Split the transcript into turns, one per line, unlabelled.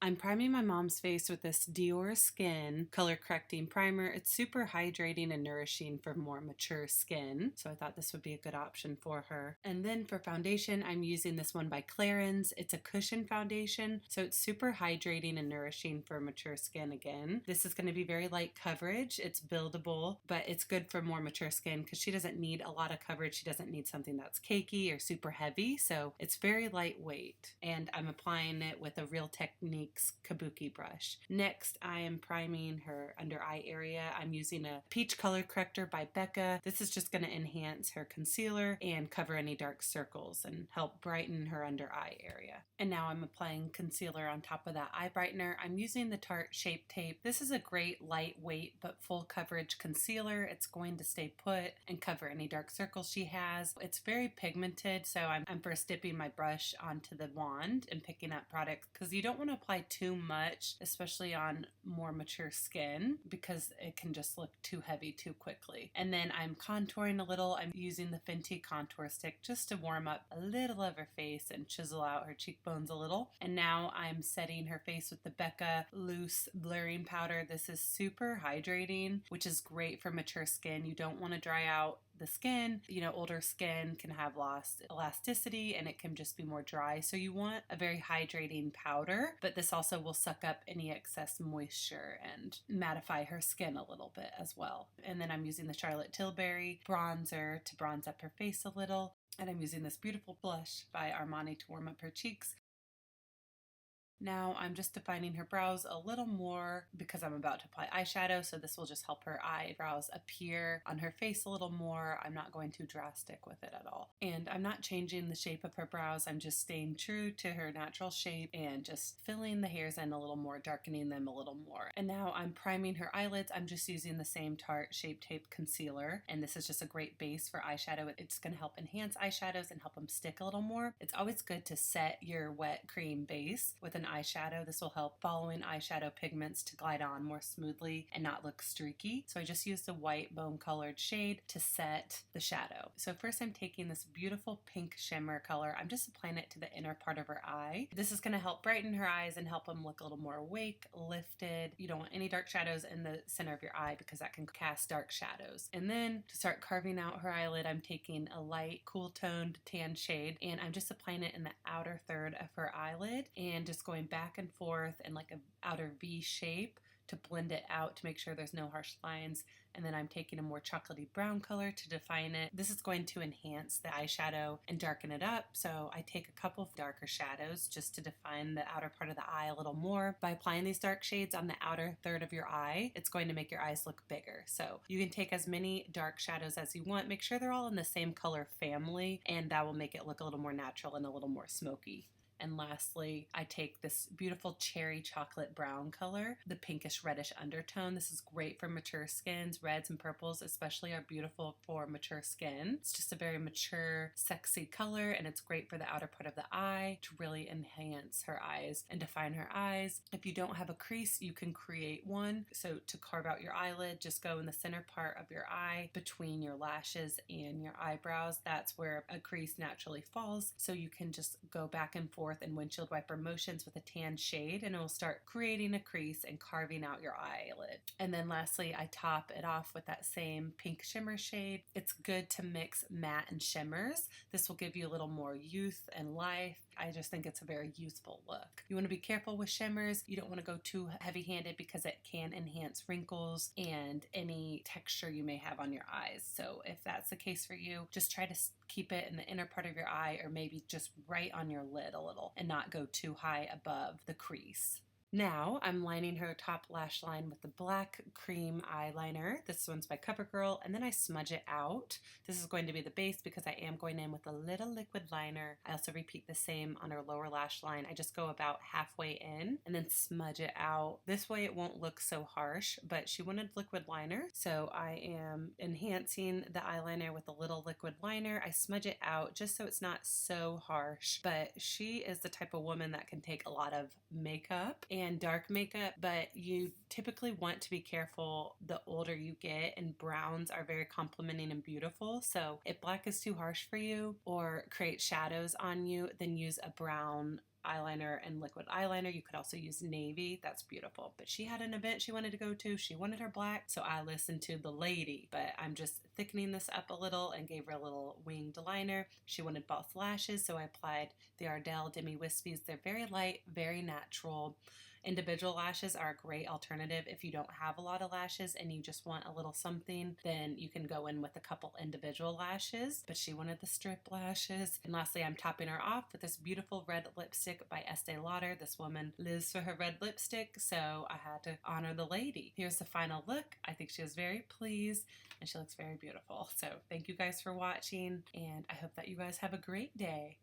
I'm priming my mom's face with this Dior Skin color correcting primer. It's super hydrating and nourishing for more mature skin, so I thought this would be a good option for her. And then for foundation, I'm using this one by Clarins. It's a cushion foundation, so it's super hydrating and nourishing for mature skin again. This is going to be very light coverage. It's buildable, but it's good for more mature skin because she doesn't need a lot of coverage. She doesn't need something that's cakey or super heavy, so it's very lightweight. And I'm applying it with a Real Techniques kabuki brush. Next, I am priming her under eye area. I'm using a peach color corrector by Becca. This is just going to enhance her concealer and cover any dark circles and help brighten her under eye area. And now I'm applying concealer on top of that eye brightener. I'm using the Tarte Shape Tape. This is a great lightweight but full coverage concealer. It's going to stay put and cover any dark circles she has. It's very pigmented, so I'm first dipping my brush onto the wand and picking up products because you don't want to apply too much, especially on more mature skin, because it can just look too heavy too quickly. And then I'm contouring a little. I'm using the Fenty contour stick just to warm up a little of her face and chisel out her cheekbones a little. And now I'm setting her face with the Becca loose blurring powder. This is super hydrating, which is great for mature skin. You don't want to dry out the skin. You know, older skin can have lost elasticity and it can just be more dry. So you want a very hydrating powder, but this also will suck up any excess moisture and mattify her skin a little bit as well. And then I'm using the Charlotte Tilbury bronzer to bronze up her face a little. And I'm using this beautiful blush by Armani to warm up her cheeks. Now I'm just defining her brows a little more because I'm about to apply eyeshadow, so this will just help her eyebrows appear on her face a little more. I'm not going too drastic with it at all. And I'm not changing the shape of her brows. I'm just staying true to her natural shape and just filling the hairs in a little more, darkening them a little more. And now I'm priming her eyelids. I'm just using the same Tarte Shape Tape concealer, and this is just a great base for eyeshadow. It's going to help enhance eyeshadows and help them stick a little more. It's always good to set your wet cream base with an eyeshadow. This will help following eyeshadow pigments to glide on more smoothly and not look streaky. So I just used a white bone colored shade to set the shadow. So first I'm taking this beautiful pink shimmer color. I'm just applying it to the inner part of her eye. This is going to help brighten her eyes and help them look a little more awake, lifted. You don't want any dark shadows in the center of your eye because that can cast dark shadows. And then to start carving out her eyelid, I'm taking a light cool toned tan shade and I'm just applying it in the outer third of her eyelid and just going back and forth in like an outer V shape to blend it out to make sure there's no harsh lines. And then I'm taking a more chocolatey brown color to define it. This is going to enhance the eyeshadow and darken it up. So I take a couple of darker shadows just to define the outer part of the eye a little more. By applying these dark shades on the outer third of your eye, it's going to make your eyes look bigger. So you can take as many dark shadows as you want. Make sure they're all in the same color family, and that will make it look a little more natural and a little more smoky. And lastly, I take this beautiful cherry chocolate brown color, the pinkish reddish undertone. This is great for mature skins. Reds and purples especially are beautiful for mature skin. It's just a very mature, sexy color, and it's great for the outer part of the eye to really enhance her eyes and define her eyes. If you don't have a crease, you can create one. So to carve out your eyelid, just go in the center part of your eye between your lashes and your eyebrows. That's where a crease naturally falls. So you can just go back and forth and windshield wiper motions with a tan shade, and it will start creating a crease and carving out your eyelid. And then lastly, I top it off with that same pink shimmer shade. It's good to mix matte and shimmers. This will give you a little more youth and life. I just think it's a very youthful look. You want to be careful with shimmers. You don't want to go too heavy-handed because it can enhance wrinkles and any texture you may have on your eyes. So if that's the case for you, just try to keep it in the inner part of your eye, or maybe just right on your lid a little, and not go too high above the crease. Now I'm lining her top lash line with the black cream eyeliner. This one's by CoverGirl, and then I smudge it out. This is going to be the base because I am going in with a little liquid liner. I also repeat the same on her lower lash line. I just go about halfway in and then smudge it out. This way it won't look so harsh, but she wanted liquid liner, so I am enhancing the eyeliner with a little liquid liner. I smudge it out just so it's not so harsh, but she is the type of woman that can take a lot of makeup and dark makeup, but you typically want to be careful the older you get, and browns are very complimenting and beautiful. So if black is too harsh for you or create shadows on you, then use a brown eyeliner and liquid eyeliner. You could also use navy. That's beautiful. But she had an event she wanted to go to. She wanted her black, so I listened to the lady. But I'm just thickening this up a little and gave her a little winged liner. She wanted both lashes, so I applied the Ardell Demi Wispies. They're very light, very natural. Individual lashes are a great alternative if you don't have a lot of lashes and you just want a little something, then you can go in with a couple individual lashes, but she wanted the strip lashes. And lastly, I'm topping her off with this beautiful red lipstick by Estee Lauder. This woman lives for her red lipstick, so I had to honor the lady. Here's the final look. I think she was very pleased and she looks very beautiful. So thank you guys for watching, and I hope that you guys have a great day.